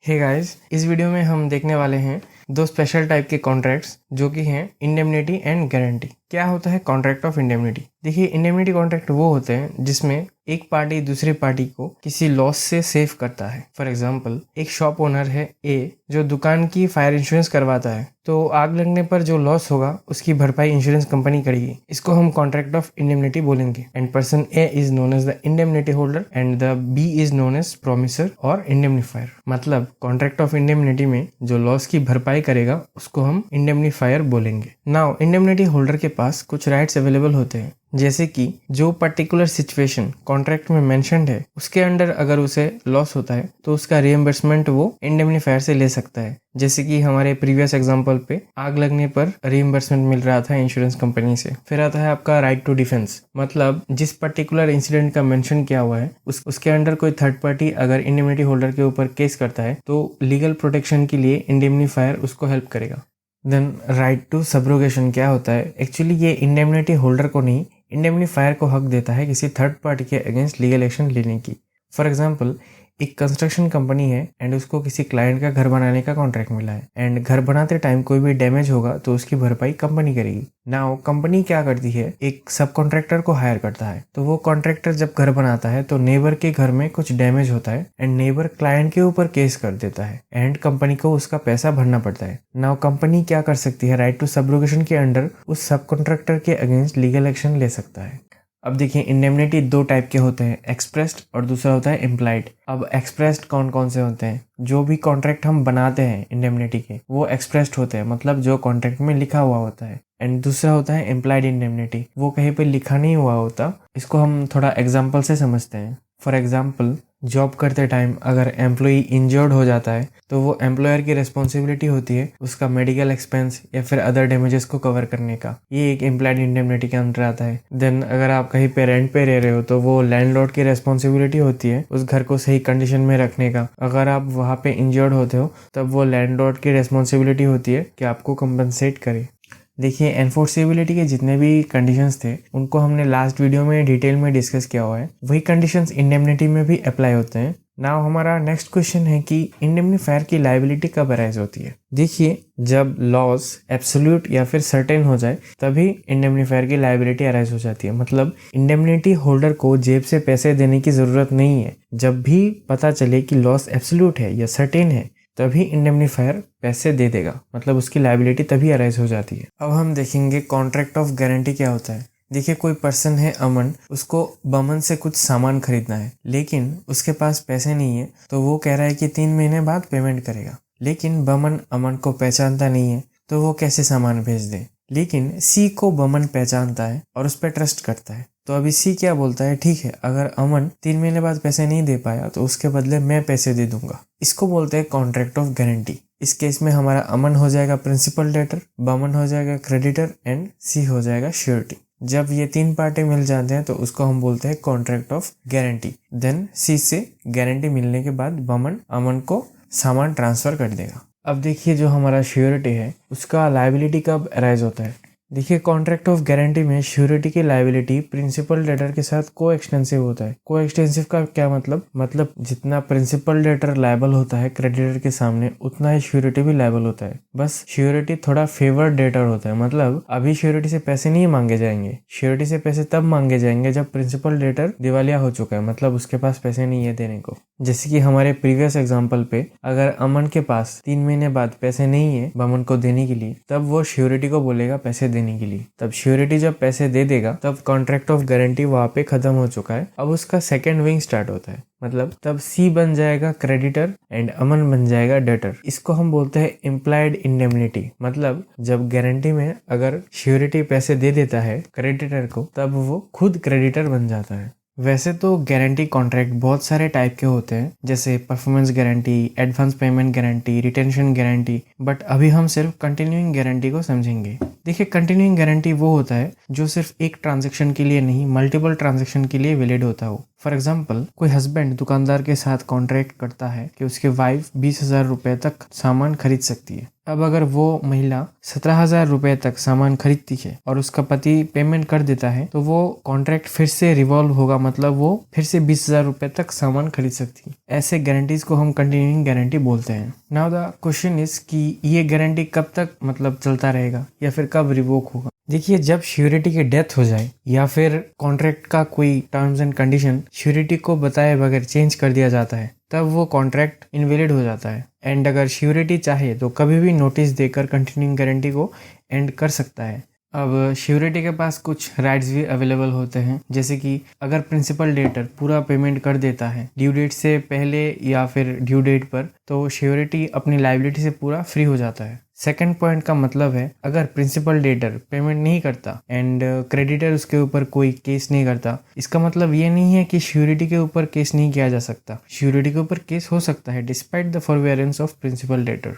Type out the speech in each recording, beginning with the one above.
Hey guys, इस video में हम देखने वाले हैं दो स्पेशल टाइप के कॉन्ट्रैक्ट्स जो कि हैं इंडेमनिटी एंड गारंटी। क्या होता है कॉन्ट्रैक्ट ऑफ इंडेमनिटी? देखिए, इंडेमनिटी कॉन्ट्रैक्ट वो होते हैं जिसमें एक पार्टी दूसरी पार्टी को किसी लॉस से सेव करता है। फॉर एग्जांपल, एक शॉप ओनर है ए जो दुकान की फायर इंश्योरेंस करवाता है, तो आग लगने पर जो लॉस होगा उसकी भरपाई इंश्योरेंस कंपनी करेगी। इसको हम कॉन्ट्रैक्ट ऑफ इंडेमनिटी बोलेंगे। And person A is known as the indemnity holder and the B is known as promisor और इंडेमनिफायर। मतलब कॉन्ट्रैक्ट ऑफ इंडेमनिटी में जो लॉस की भरपाई करेगा उसको हम इंडेमनिफायर बोलेंगे। नाउ इंडेमनिटी होल्डर के पास कुछ राइट्स अवेलेबल होते हैं, जैसे कि जो पर्टिकुलर सिचुएशन कॉन्ट्रैक्ट में मेंशन्ड है उसके अंडर अगर उसे लॉस होता है तो उसका रिएम्बर्समेंट वो इंडेमनिफायर से ले सकता है। जैसे कि हमारे प्रीवियस एग्जांपल पे आग लगने पर रिएम्बर्समेंट मिल रहा था इंश्योरेंस कंपनी से। फिर आता है आपका राइट टू डिफेंस, मतलब जिस पर्टिकुलर इंसिडेंट का मेंशन किया हुआ है उसके अंडर कोई थर्ड पार्टी अगर इंडेमनिटी होल्डर के ऊपर केस करता है तो लीगल प्रोटेक्शन के लिए इंडेमनिफायर उसको हेल्प करेगा। देन राइट टू सब्रोगेशन क्या होता है? एक्चुअली ये इंडेमनिटी होल्डर को नहीं, इंडेमनिफायर को हक देता है किसी थर्ड पार्टी के अगेंस्ट लीगल एक्शन लेने की। फॉर एग्जांपल, एक कंस्ट्रक्शन कंपनी है एंड उसको किसी क्लाइंट का घर बनाने का कॉन्ट्रैक्ट मिला है एंड घर बनाते टाइम कोई भी डैमेज होगा तो उसकी भरपाई कंपनी करेगी। नाउ कंपनी क्या करती है, एक सब कॉन्ट्रैक्टर को हायर करता है। तो वो कॉन्ट्रैक्टर जब घर बनाता है तो नेबर के घर में कुछ डैमेज होता है एंड नेबर क्लाइंट के ऊपर केस कर देता है एंड कंपनी को उसका पैसा भरना पड़ता है। नाउ कंपनी क्या कर सकती है, राइट टू सब्रोगेशन के अंडर उस सब कॉन्ट्रैक्टर के अगेंस्ट लीगल एक्शन ले सकता है। अब देखिए, इंडेमनिटी दो टाइप के होते हैं, एक्सप्रेस्ड और दूसरा होता है इम्प्लाइड। अब एक्सप्रेस्ड कौन कौन से होते हैं? जो भी कॉन्ट्रैक्ट हम बनाते हैं इंडेमनिटी के वो एक्सप्रेस्ड होते हैं, मतलब जो कॉन्ट्रैक्ट में लिखा हुआ होता है। एंड दूसरा होता है इम्प्लाइड इंडेमनिटी, वो कहीं पे लिखा नहीं हुआ होता। इसको हम थोड़ा एग्जाम्पल से समझते हैं। फॉर एग्जाम्पल, जॉब करते टाइम अगर एम्प्लॉई इंजर्ड हो जाता है तो वो एम्प्लॉयर की रिस्पॉन्सिबिलिटी होती है उसका मेडिकल एक्सपेंस या फिर अदर डैमेजेस को कवर करने का। ये एक इम्प्लाइड इंडेमनिटी के अंदर आता है। देन अगर आप कहीं पे रेंट पे रह रहे हो तो वो लैंडलॉर्ड की रिस्पॉन्सिबिलिटी होती है उस घर को सही कंडीशन में रखने का। अगर आप वहाँ पे इंजर्ड होते हो तब वो लैंडलॉर्ड की रिस्पॉन्सिबिलिटी होती है कि आपको कंपनसेट करे। देखिए, एनफोर्सेबिलिटी के जितने भी कंडीशंस थे उनको हमने लास्ट वीडियो में डिटेल में डिस्कस किया हुआ है। वही कंडीशंस इंडेमनिटी में भी अप्लाई होते हैं। नाउ हमारा नेक्स्ट क्वेश्चन है कि इंडेमनिफायर की लायबिलिटी कब अराइज होती है? देखिए, जब लॉस एब्सोल्यूट या फिर सर्टेन हो जाए तभी इंडेमनिफायर की लायबिलिटी अराइज हो जाती है। मतलब इंडेमनिटी होल्डर को जेब से पैसे देने की जरूरत नहीं है। जब भी पता चले कि लॉस एब्सोल्यूट है या सर्टेन है तभी इंडेमनिफायर पैसे दे देगा, मतलब उसकी लायबिलिटी तभी अराइज हो जाती है। अब हम देखेंगे कॉन्ट्रैक्ट ऑफ गारंटी क्या होता है। देखिए, कोई पर्सन है अमन, उसको बमन से कुछ सामान खरीदना है लेकिन उसके पास पैसे नहीं है, तो वो कह रहा है कि 3 महीने बाद पेमेंट करेगा। लेकिन बमन अमन को पहचानता नहीं है तो वो कैसे सामान भेज दे। लेकिन सी को बमन पहचानता है और उस पर ट्रस्ट करता है। तो अभी सी क्या बोलता है, ठीक है, अगर अमन 3 महीने बाद पैसे नहीं दे पाया तो उसके बदले मैं पैसे दे दूंगा। इसको बोलते हैं कॉन्ट्रैक्ट ऑफ गारंटी। इस केस में हमारा अमन हो जाएगा प्रिंसिपल डेटर, बमन हो जाएगा क्रेडिटर एंड सी हो जाएगा श्योरिटी। जब ये 3 पार्टी मिल जाते हैं तो उसको हम बोलते हैं कॉन्ट्रैक्ट ऑफ गारंटी। देन सी से गारंटी मिलने के बाद बमन अमन को सामान ट्रांसफर कर देगा। अब देखिए, जो हमारा श्योरिटी है उसका लायबिलिटी कब अराइज होता है? देखिए, कॉन्ट्रैक्ट ऑफ गारंटी में श्योरिटी की लायबिलिटी प्रिंसिपल डेटर के साथ को एक्सटेंसिव होता है। को एक्सटेंसिव का क्या मतलब जितना प्रिंसिपल डेटर लायबल होता है क्रेडिटर के सामने उतना ही श्योरिटी भी लायबल होता है। बस श्योरिटी थोड़ा फेवर्ड डेटर होता है, मतलब अभी श्योरिटी से पैसे नहीं मांगे जाएंगे। श्योरिटी से पैसे तब मांगे जाएंगे जब प्रिंसिपल डेटर दिवालिया हो चुका है, मतलब उसके पास पैसे नहीं है देने को। जैसे कि हमारे प्रीवियस एग्जाम्पल पे अगर अमन के पास 3 महीने बाद पैसे नहीं है बमन को देने के लिए, तब वो श्योरिटी को बोलेगा पैसे देने के लिए। तब श्योरिटी जब पैसे दे देगा तब कॉन्ट्रैक्ट ऑफ गारंटी वहां पे खत्म हो चुका है। अब उसका सेकेंड विंग स्टार्ट होता है, मतलब तब सी बन जाएगा क्रेडिटर एंड अमन बन जाएगा डेटर। इसको हम बोलते हैं इम्प्लाइड इंडेमनिटी। मतलब जब गारंटी में अगर श्योरिटी पैसे दे देता है क्रेडिटर को तब वो खुद क्रेडिटर बन जाता है। वैसे तो गारंटी कॉन्ट्रैक्ट बहुत सारे टाइप के होते हैं, जैसे performance guarantee, advance payment guarantee, retention guarantee, but अभी हम सिर्फ कंटिन्यूइंग गारंटी को समझेंगे। देखिए, कंटिन्यूइंग गारंटी वो होता है जो सिर्फ एक ट्रांजैक्शन के लिए नहीं मल्टीपल ट्रांजैक्शन के लिए वैलिड होता हो। फॉर एग्जाम्पल, कोई हस्बैंड दुकानदार के साथ कॉन्ट्रैक्ट करता है कि उसकी वाइफ 20,000 रुपए तक सामान खरीद सकती है। अब अगर वो महिला 17,000 रुपए तक सामान खरीदती है और उसका पति पेमेंट कर देता है, तो वो कॉन्ट्रैक्ट फिर से रिवॉल्व होगा, मतलब वो फिर से 20,000 रुपए तक सामान खरीद सकती है। ऐसे गारंटीज को हम कंटिन्यूइंग गारंटी बोलते हैं। नाउ द क्वेश्चन इज कि ये गारंटी कब तक मतलब चलता रहेगा या फिर कब रिवोक होगा। देखिए, जब श्योरिटी की डेथ हो जाए या फिर कॉन्ट्रैक्ट का कोई टर्म्स एंड कंडीशन श्योरिटी को बताए बगैर चेंज कर दिया जाता है, तब वो कॉन्ट्रैक्ट इनवैलिड हो जाता है। एंड अगर श्योरिटी चाहे तो कभी भी नोटिस देकर कंटिन्यूइंग गारंटी को एंड कर सकता है। अब श्योरिटी के पास कुछ राइट्स भी अवेलेबल होते हैं, जैसे कि अगर प्रिंसिपल डेटर पूरा पेमेंट कर देता है ड्यू डेट से पहले या फिर ड्यू डेट पर, तो श्योरिटी अपनी लायबिलिटी से पूरा फ्री हो जाता है। सेकंड पॉइंट का मतलब है, अगर प्रिंसिपल डेटर पेमेंट नहीं करता एंड क्रेडिटर उसके ऊपर कोई केस नहीं करता, इसका मतलब ये नहीं है कि श्योरिटी के ऊपर केस नहीं किया जा सकता। श्योरिटी के ऊपर केस हो सकता है despite the forbearance of principal debtor.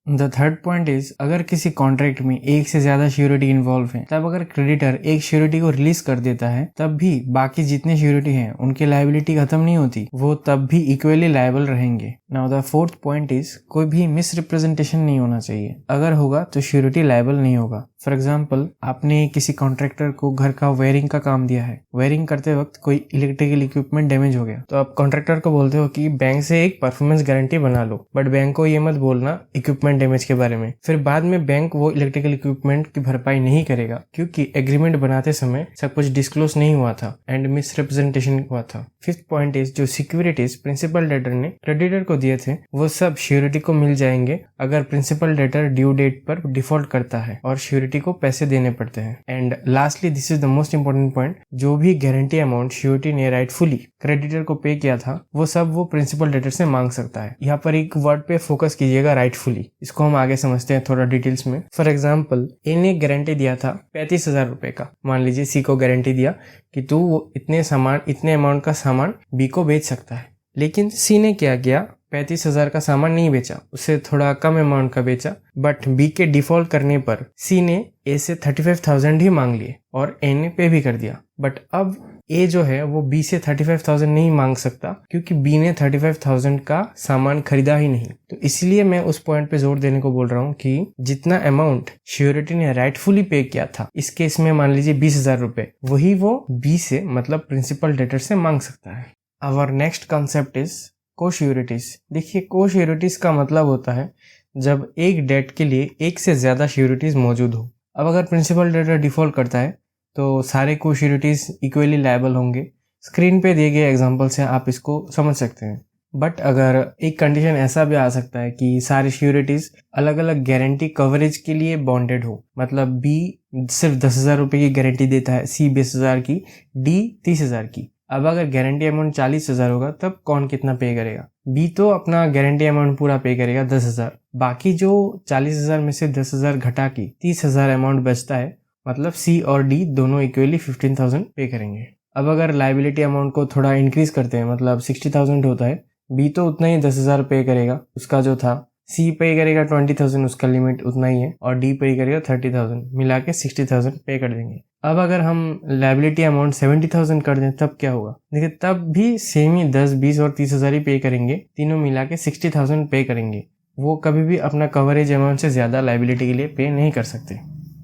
The third point is, अगर किसी कॉन्ट्रैक्ट में एक से ज्यादा श्योरिटी इन्वॉल्व है, तब अगर क्रेडिटर एक श्योरिटी को रिलीज कर देता है, तब भी बाकी जितने श्योरिटी हैं उनकी लायबिलिटी खत्म नहीं होती, वो तब भी इक्वली लायबल रहेंगे। Now the fourth point is, कोई भी मिसरिप्रेजेंटेशन नहीं होना चाहिए। अगर होगा तो श्योरिटी लायबल नहीं होगा। फॉर एग्जाम्पल, आपने किसी कॉन्ट्रैक्टर को घर का वायरिंग का काम दिया है। वायरिंग करते वक्त कोई इलेक्ट्रिकल इक्विपमेंट डैमेज हो गया, तो आप कॉन्ट्रैक्टर को बोलते हो कि बैंक से एक परफॉर्मेंस गारंटी बना लो, बट बैंक को ये मत बोलना इक्विपमेंट डैमेज के बारे में। फिर बाद में बैंक वो इलेक्ट्रिकल इक्विपमेंट की भरपाई नहीं करेगा, क्योंकि एग्रीमेंट बनाते समय सब कुछ डिस्क्लोज नहीं हुआ था एंड मिसरिप्रेजेंटेशन हुआ था। फिफ्थ पॉइंट इज, जो सिक्योरिटीज प्रिंसिपल डेटर ने क्रेडिटर को दिए थे, वो सब श्योरिटी को मिल जाएंगे अगर प्रिंसिपल डेटर ड्यू डेट पर डिफॉल्ट करता है और श्योरिटी को पैसे देने पड़ते हैं। And lastly, this is the most important point, जो भी गारंटी अमाउंट श्योरिटी ने राइटफुली क्रेडिटर को पे किया था, वो सब वो प्रिंसिपल डेटर से मांग सकता है। यहाँ पर एक वर्ड पे फोकस कीजिएगा, राइटफुली। इसको हम आगे समझते हैं थोड़ा डिटेल्स में। फॉर एग्जाम्पल, ए ने गारंटी दिया था 35,000 रुपए का। मान लीजिए सी को गारंटी दिया कि तू इतने अमाउंट का सामान बी को बेच सकता है, लेकिन सी ने क्या किया, 35,000 का सामान नहीं बेचा, उससे थोड़ा कम अमाउंट का बेचा। बट बी के डिफॉल्ट करने पर सी ने ए से 35,000 ही मांग लिए और ए ने पे भी कर दिया। बट अब ए जो है वो बी से 35,000 नहीं मांग सकता, क्योंकि बी ने 35,000 का सामान खरीदा ही नहीं। तो इसलिए मैं उस पॉइंट पे जोर देने को बोल रहा हूँ कि जितना अमाउंट श्योरिटी ने राइटफुली पे किया था, इस केस में मान लीजिए 20,000 रुपए, वही वो बी से मतलब प्रिंसिपल डेटर से मांग सकता है। Our next concept is co-sureties. देखिए, को-श्योरिटीज का मतलब होता है जब एक डेट के लिए एक से ज्यादा श्योरिटीज मौजूद हो। अब अगर प्रिंसिपल डेटर डिफॉल्ट करता है तो सारे को-श्योरिटीज इक्वली लायबल होंगे। स्क्रीन पे दिए गए एग्जांपल से आप इसको समझ सकते हैं। बट अगर एक कंडीशन ऐसा भी आ सकता है कि सारे श्योरिटीज अलग अलग गारंटी कवरेज के लिए बॉन्डेड हो, मतलब बी सिर्फ 10,000 रुपए की गारंटी देता है, सी 20,000 की, डी 30,000 की। अब अगर गारंटी अमाउंट 40,000 होगा, तब कौन कितना पे करेगा? बी तो अपना गारंटी अमाउंट पूरा पे करेगा 10,000, बाकी जो 40,000 में से 10,000 घटा के 30,000 अमाउंट बचता है, मतलब सी और डी दोनों इक्वली 15,000 पे करेंगे। अब अगर लायबिलिटी अमाउंट को थोड़ा इंक्रीज करते हैं, मतलब 60,000 होता है, बी तो उतना ही 10,000 पे करेगा उसका जो था, सी पे करेगा 20,000, उसका लिमिट उतना ही है, और डी पे करेगा 30,000, मिला के 60,000 पे कर देंगे। अब अगर हम लायबिलिटी अमाउंट 70,000 कर दें, तब क्या होगा? देखिए, तब भी सेम ही 10, 20 और 30,000 ही पे करेंगे, तीनों मिला के 60,000 पे करेंगे। वो कभी भी अपना कवरेज अमाउंट से ज्यादा लायबिलिटी के लिए पे नहीं कर सकते।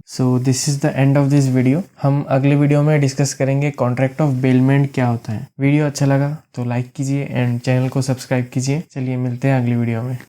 So this is the end of this video. हम अगले वीडियो में डिस्कस करेंगे कॉन्ट्रैक्ट ऑफ बेलमेंट क्या होता है। वीडियो अच्छा लगा तो लाइक कीजिए एंड चैनल को सब्सक्राइब कीजिए। चलिए मिलते हैं अगली वीडियो में।